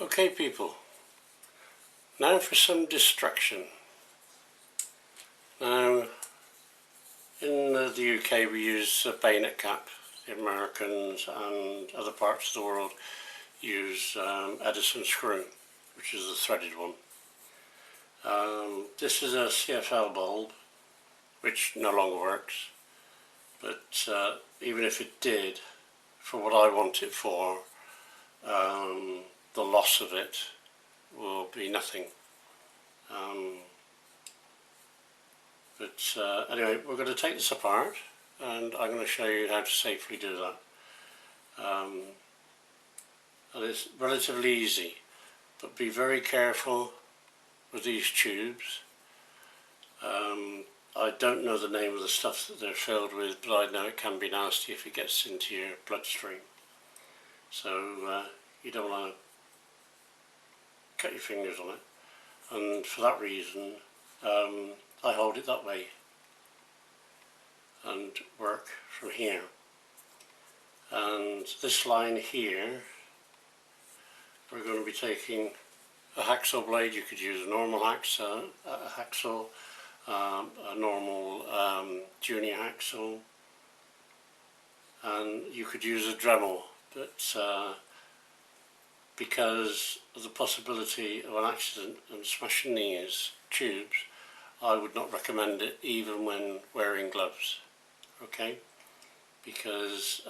Okay people, now for some distraction. Now in the UK we use a bayonet cap. The Americans and other parts of the world use Edison screw, which is the threaded one. This is a CFL bulb which no longer works, but even if it did, for what I want it for, the loss of it will be nothing. Anyway, we're going to take this apart and I'm going to show you how to safely do that. And it's relatively easy, but be very careful with these tubes. I don't know the name of the stuff that they're filled with, but I know it can be nasty if it gets into your bloodstream. So you don't want to cut your fingers on it, and for that reason I hold it that way and work from here. And this line here, we're going to be taking a hacksaw blade. You could use a normal hacksaw, a normal junior hacksaw, and you could use a Dremel, but because of the possibility of an accident and smashing these tubes, I would not recommend it even when wearing gloves, okay? Because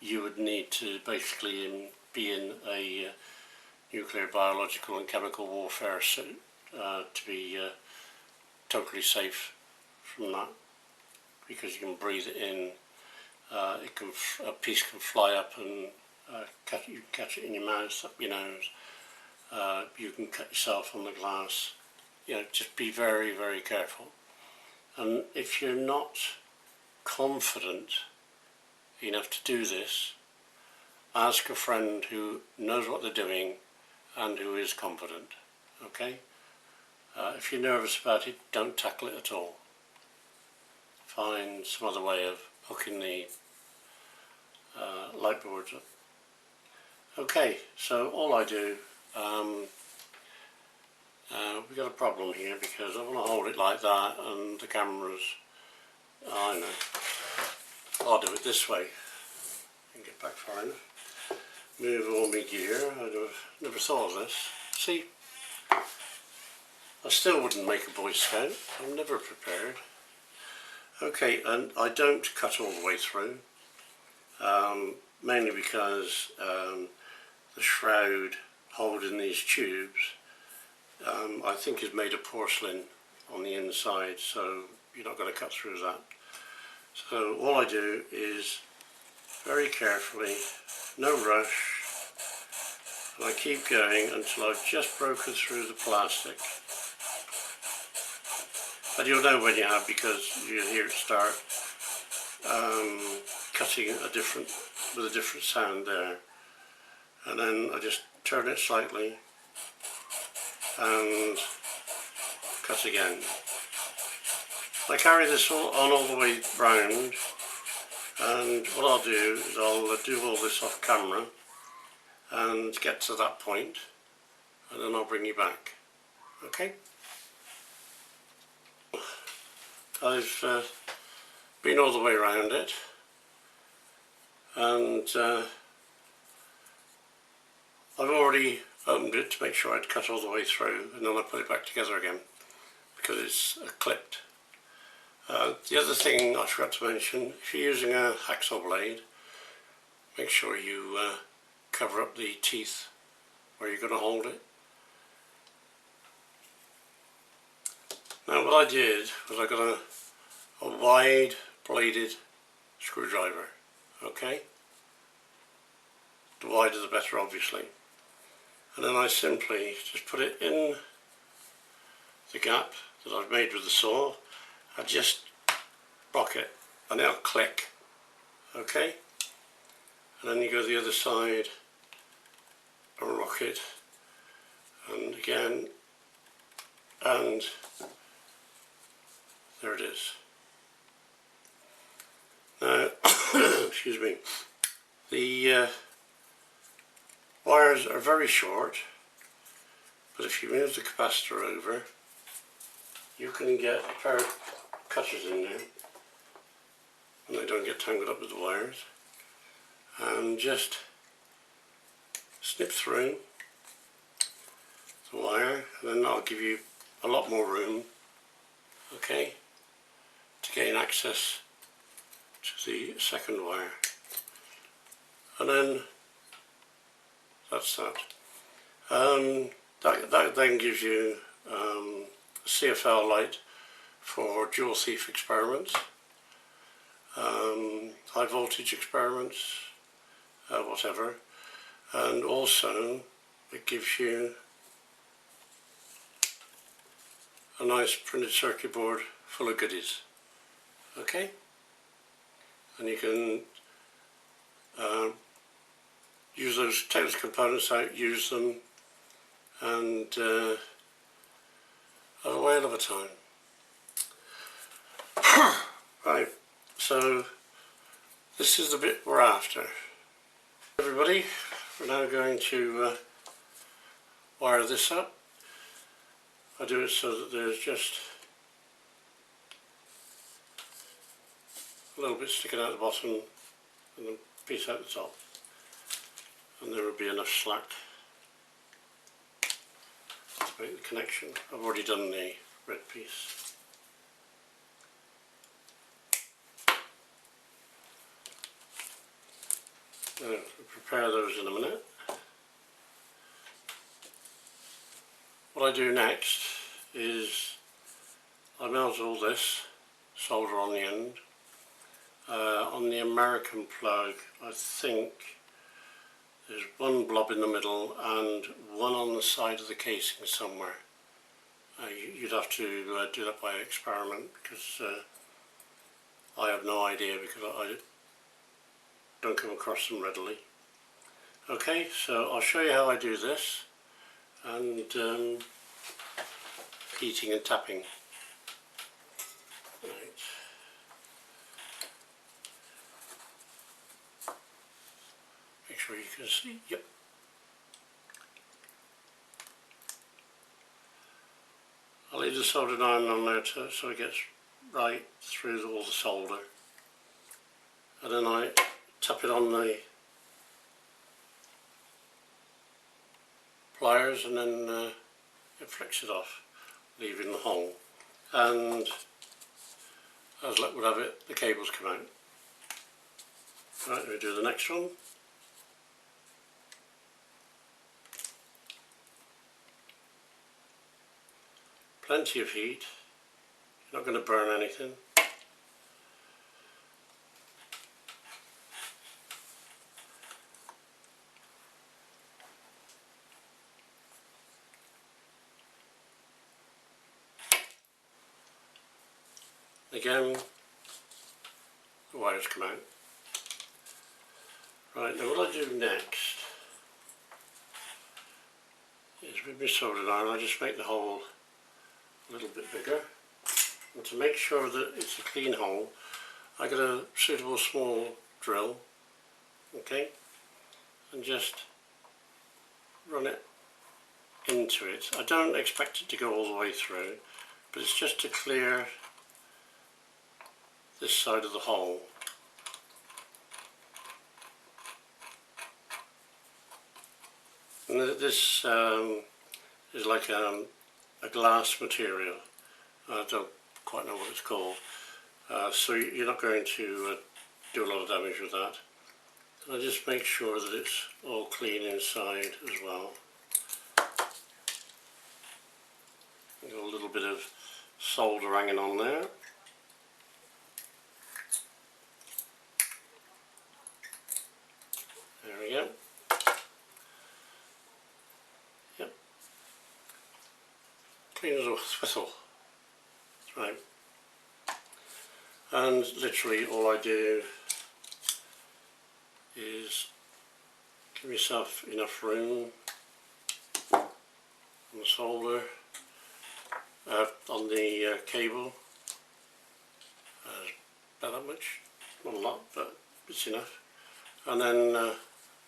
you would need to basically be in a nuclear, biological and chemical warfare suit to be totally safe from that, because you can breathe it in. A piece can fly up and you can catch it in your mouth, up your nose. You can cut yourself on the glass. You know, just be very, very careful. And if you're not confident enough to do this, ask a friend who knows what they're doing and who is confident, okay? If you're nervous about it, don't tackle it at all. Find some other way of hooking the light boards up. Okay, so all I do, we've got a problem here because I want to hold it like that and the camera's, I know, I'll do it this way and get back far enough. Move all my gear. I never thought of this. See, I still wouldn't make a Boy Scout. I'm never prepared. Okay, and I don't cut all the way through, mainly because the shroud holding these tubes I think is made of porcelain on the inside, so you're not going to cut through that. So all I do is very carefully, no rush, and I keep going until I've just broken through the plastic. And you'll know when you have, because you'll hear it start cutting with a different sound there. And then I just turn it slightly and cut again. I carry this on all the way round, and what I'll do is I'll do all this off camera and get to that point, and then I'll bring you back. Okay? I've been all the way around it, and I've already opened it to make sure I'd cut all the way through, and then I put it back together again because it's clipped. The other thing I forgot to mention, if you're using a hacksaw blade, make sure you cover up the teeth where you're going to hold it. Now what I did was I got a wide bladed screwdriver, okay? The wider the better, obviously. And then I simply just put it in the gap that I've made with the saw. I just rock it and it'll click, okay? And then you go the other side and rock it, and again, and there it is. Now, excuse me, wires are very short, but if you move the capacitor over, you can get a pair of cutters in there, and they don't get tangled up with the wires, and just snip through the wire, and then that'll give you a lot more room, okay, to gain access to the second wire. And then that's that. That then gives you a CFL light for dual thief experiments, high voltage experiments, whatever, and also it gives you a nice printed circuit board full of goodies, okay, and you can use those, take those components out, use them, and have a whale of a time. Right, so this is the bit we're after. Everybody, we're now going to wire this up. I do it so that there's just a little bit sticking out the bottom and a piece out the top, and there will be enough slack to make the connection. I've already done the red piece. Now, we'll prepare those in a minute. What I do next is I melt all this, solder on the end. On the American plug, I think there's one blob in the middle and one on the side of the casing somewhere. You'd have to do that by experiment, because I have no idea, because I don't come across them readily. Okay, so I'll show you how I do this, and heating and tapping. Right. Make sure you can see. Yep. I'll leave the soldering iron on there so it gets right through all the solder, and then I tap it on the pliers, and then it flicks it off, leaving the hole. And as luck would have it, the cables come out. Right, we do the next one. Plenty of heat, you're not going to burn anything. Again, the wires come out. Right, now what I do next is, with my soldering iron, I just make the hole a little bit bigger, and to make sure that it's a clean hole, I get a suitable small drill, okay, and just run it into it. I don't expect it to go all the way through, but it's just to clear this side of the hole. And this is like a glass material. I don't quite know what it's called. So you're not going to do a lot of damage with that. And I just make sure that it's all clean inside as well. Got a little bit of solder hanging on there. There we go. Yep. Clean as a whistle. That's right. And literally all I do is give myself enough room on the solder, on the cable. About that much, not a lot, but it's enough. And then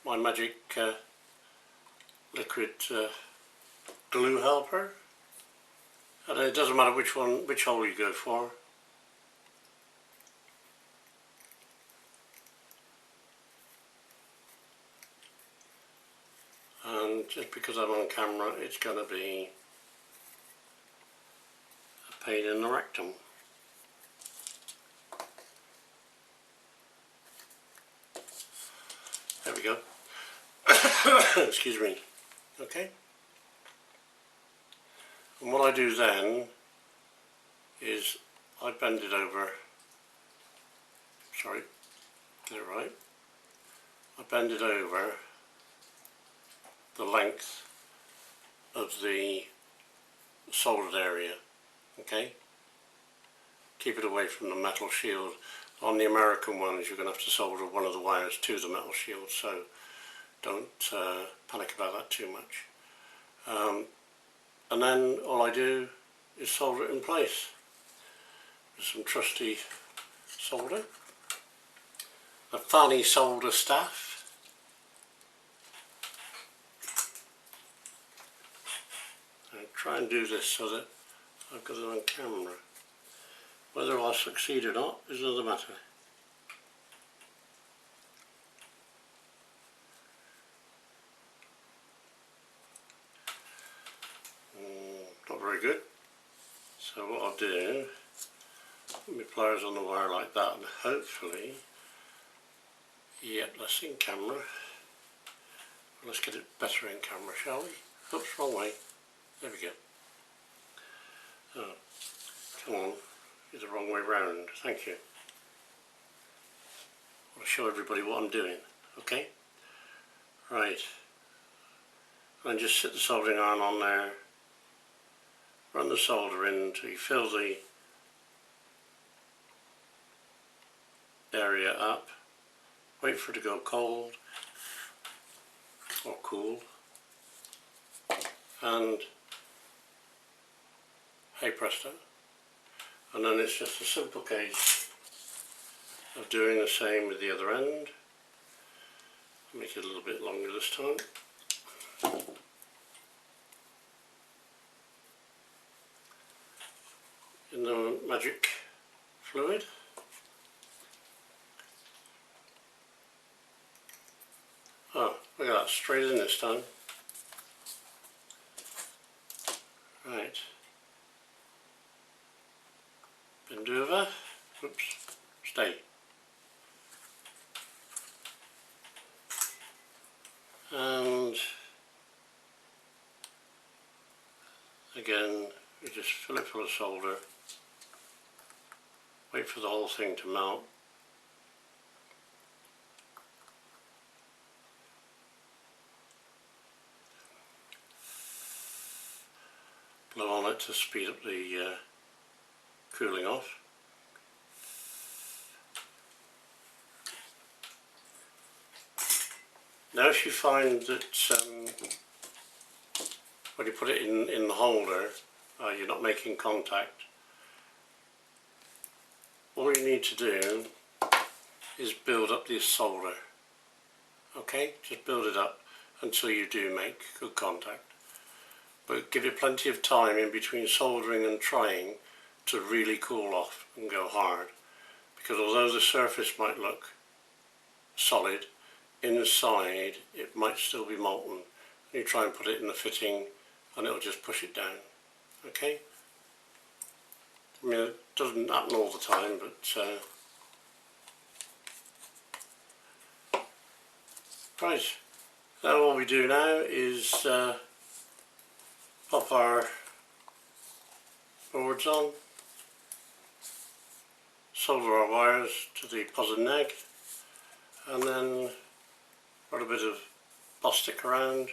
my magic liquid glue helper, and it doesn't matter which hole you go for. And just because I'm on camera, it's going to be a pain in the rectum. There we go. Excuse me. Okay. And what I do then is I bend it over. Sorry, get it right. I bend it over the length of the soldered area. Okay. Keep it away from the metal shield. On the American ones, you're going to have to solder one of the wires to the metal shield, so don't panic about that too much. And then all I do is solder it in place with some trusty solder, a fanny solder staff, and try and do this so that I've got it on camera. Whether I succeed or not is another matter. Not very good. So what I'll do, put my pliers on the wire like that, and hopefully, yep, that's in camera. Let's get it better in camera, shall we? Oops, wrong way. There we go. Oh, come on. It's the wrong way round. Thank you. I'll show everybody what I'm doing. Okay? Right. And just sit the soldering iron on there. Run the solder in until you fill the area up. Wait for it to go cold or cool. And hey presto. And then it's just a simple case of doing the same with the other end. Make it a little bit longer this time. In the magic fluid. Oh, look at that, straight in this time. Right. Bend over. Oops. Stay. And again, we just fill it full of solder. Wait for the whole thing to melt. Blow on it to speed up the cooling off. Now if you find that when you put it in the holder you're not making contact, all you need to do is build up this solder. Okay, just build it up until you do make good contact. But give it plenty of time in between soldering and trying to really cool off and go hard. Because although the surface might look solid, inside it might still be molten. You try and put it in the fitting and it'll just push it down. Okay? I mean, it doesn't happen all the time, but right. Now all we do now is pop our boards on, solder our wires to the positive neg, and then put a bit of plastic around,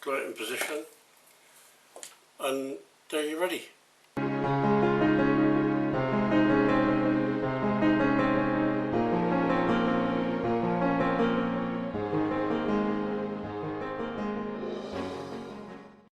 glue it in position, and there you're ready.